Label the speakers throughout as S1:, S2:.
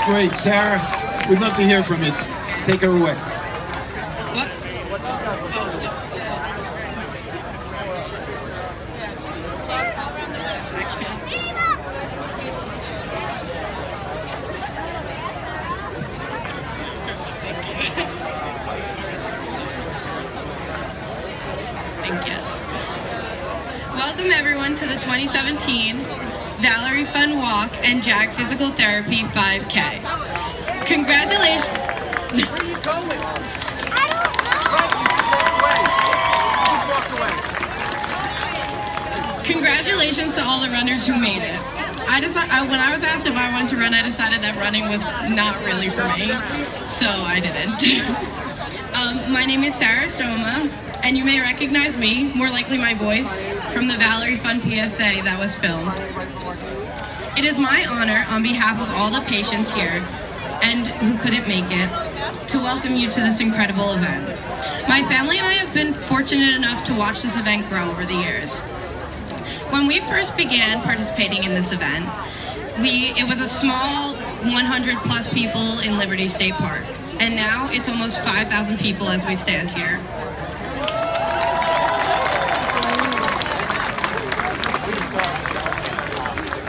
S1: Great, Sarah. We'd love to hear from you. Take her away.
S2: What? Thank you. Welcome everyone to the 2017 Valerie Fun Walk and Jag Physical Therapy 5K. Congratulations.
S3: Where are you going?
S4: I don't know.
S3: You just walked away. You just walked away.
S2: Congratulations to all the runners who made it. When I was asked if I wanted to run, I decided that running was not really for me, so I didn't. My name is Sarah Stoma, and you may recognize me, more likely my voice, from the Valerie Fun PSA that was filmed. It is my honor, on behalf of all the patients here, and who couldn't make it, to welcome you to this incredible event. My family and I have been fortunate enough to watch this event grow over the years. When we first began participating in this event, it was a small 100 plus people in Liberty State Park, and now it's almost 5,000 people as we stand here.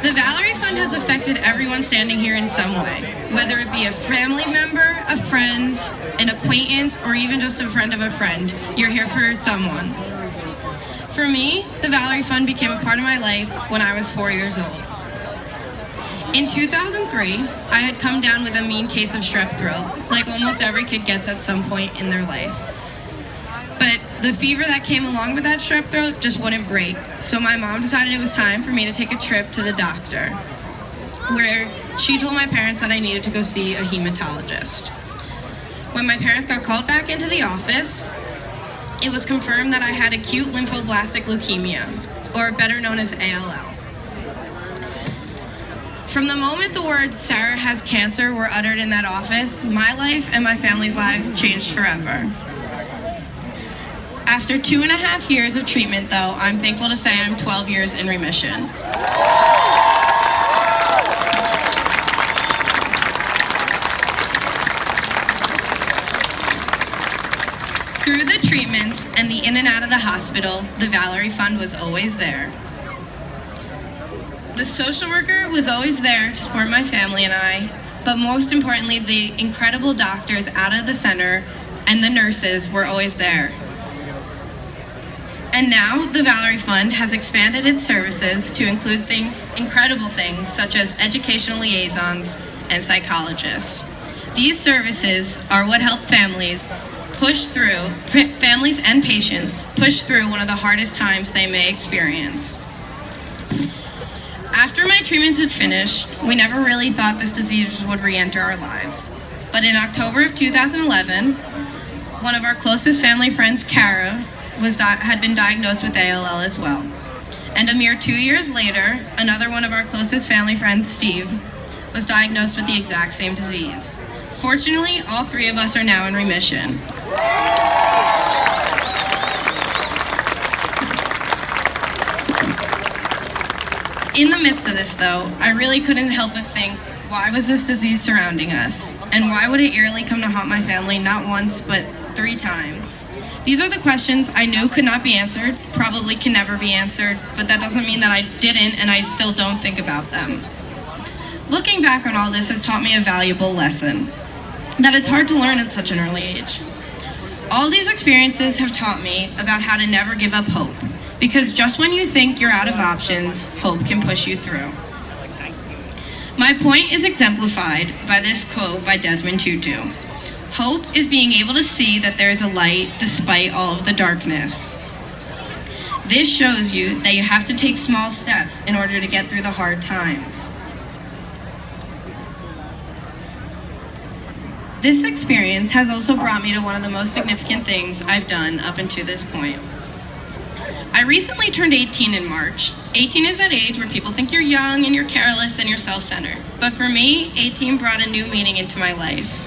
S2: The Valerie Fund has affected everyone standing here in some way, whether it be a family member, a friend, an acquaintance, or even just a friend of a friend. You're here for someone. For me, the Valerie Fund became a part of my life when I was 4 years old. In 2003, I had come down with a mean case of strep throat, like almost every kid gets at some point in their life. But the fever that came along with that strep throat just wouldn't break, so my mom decided it was time for me to take a trip to the doctor, where she told my parents that I needed to go see a hematologist. When my parents got called back into the office, it was confirmed that I had acute lymphoblastic leukemia, or better known as ALL. From the moment the words "Sarah has cancer" were uttered in that office, my life and my family's lives changed forever. After 2.5 years of treatment, though, I'm thankful to say I'm 12 years in remission. Through the treatments and the in and out of the hospital, the Valerie Fund was always there. The social worker was always there to support my family and I, but most importantly, the incredible doctors out of the center and the nurses were always there. And now, the Valerie Fund has expanded its services to include incredible things, such as educational liaisons and psychologists. These services are what help families and patients push through one of the hardest times they may experience. After my treatments had finished, we never really thought this disease would re-enter our lives. But in October of 2011, one of our closest family friends, Kara, had been diagnosed with ALL as well. And a mere 2 years later, another one of our closest family friends, Steve, was diagnosed with the exact same disease. Fortunately, all three of us are now in remission. In the midst of this, though, I really couldn't help but think, why was this disease surrounding us? And why would it eerily come to haunt my family not once, but 3 times? These are the questions I knew could not be answered, probably can never be answered, but that doesn't mean that I didn't and I still don't think about them. Looking back on all this has taught me a valuable lesson, that it's hard to learn at such an early age. All these experiences have taught me about how to never give up hope, because just when you think you're out of options, hope can push you through. My point is exemplified by this quote by Desmond Tutu. Hope is being able to see that there is a light despite all of the darkness. This shows you that you have to take small steps in order to get through the hard times. This experience has also brought me to one of the most significant things I've done up until this point. I recently turned 18 in March. 18 is that age where people think you're young and you're careless and you're self-centered. But for me, 18 brought a new meaning into my life.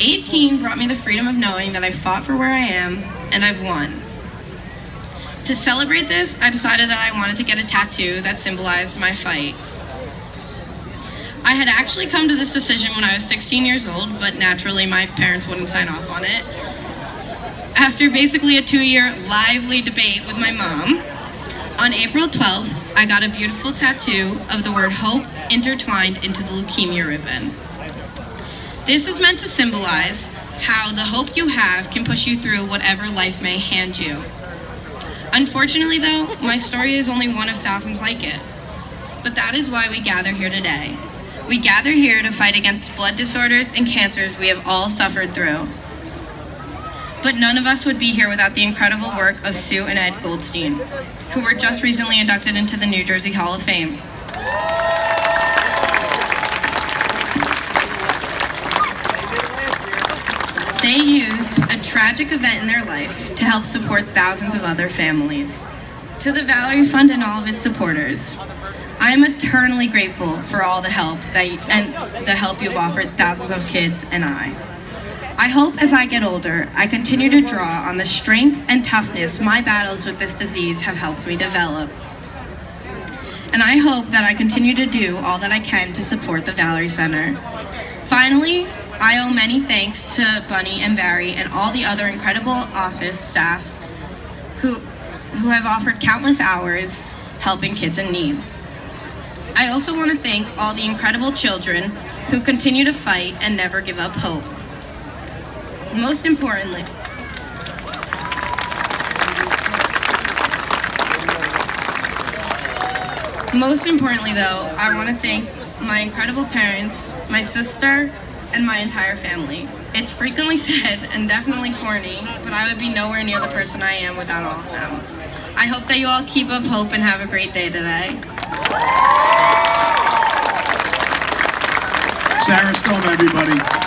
S2: 18 brought me the freedom of knowing that I fought for where I am and I've won. To celebrate this, I decided that I wanted to get a tattoo that symbolized my fight. I had actually come to this decision when I was 16 years old, but naturally my parents wouldn't sign off on it. After basically a 2-year lively debate with my mom, on April 12th, I got a beautiful tattoo of the word hope intertwined into the leukemia ribbon. This is meant to symbolize how the hope you have can push you through whatever life may hand you. Unfortunately though, my story is only one of thousands like it. But that is why we gather here today. We gather here to fight against blood disorders and cancers we have all suffered through. But none of us would be here without the incredible work of Sue and Ed Goldstein, who were just recently inducted into the New Jersey Hall of Fame. They used a tragic event in their life to help support thousands of other families. To the Valerie Fund and all of its supporters, I am eternally grateful for all the help you've offered thousands of kids and I hope as I get older, I continue to draw on the strength and toughness my battles with this disease have helped me develop. And I hope that I continue to do all that I can to support the Valerie Center. Finally, I owe many thanks to Bunny and Barry and all the other incredible office staffs who have offered countless hours helping kids in need. I also want to thank all the incredible children who continue to fight and never give up hope. Most importantly though, I want to thank my incredible parents, my sister, and my entire family. It's frequently said and definitely corny, but I would be nowhere near the person I am without all of them. I hope that you all keep up hope and have a great day today.
S1: Sarah Stone, everybody.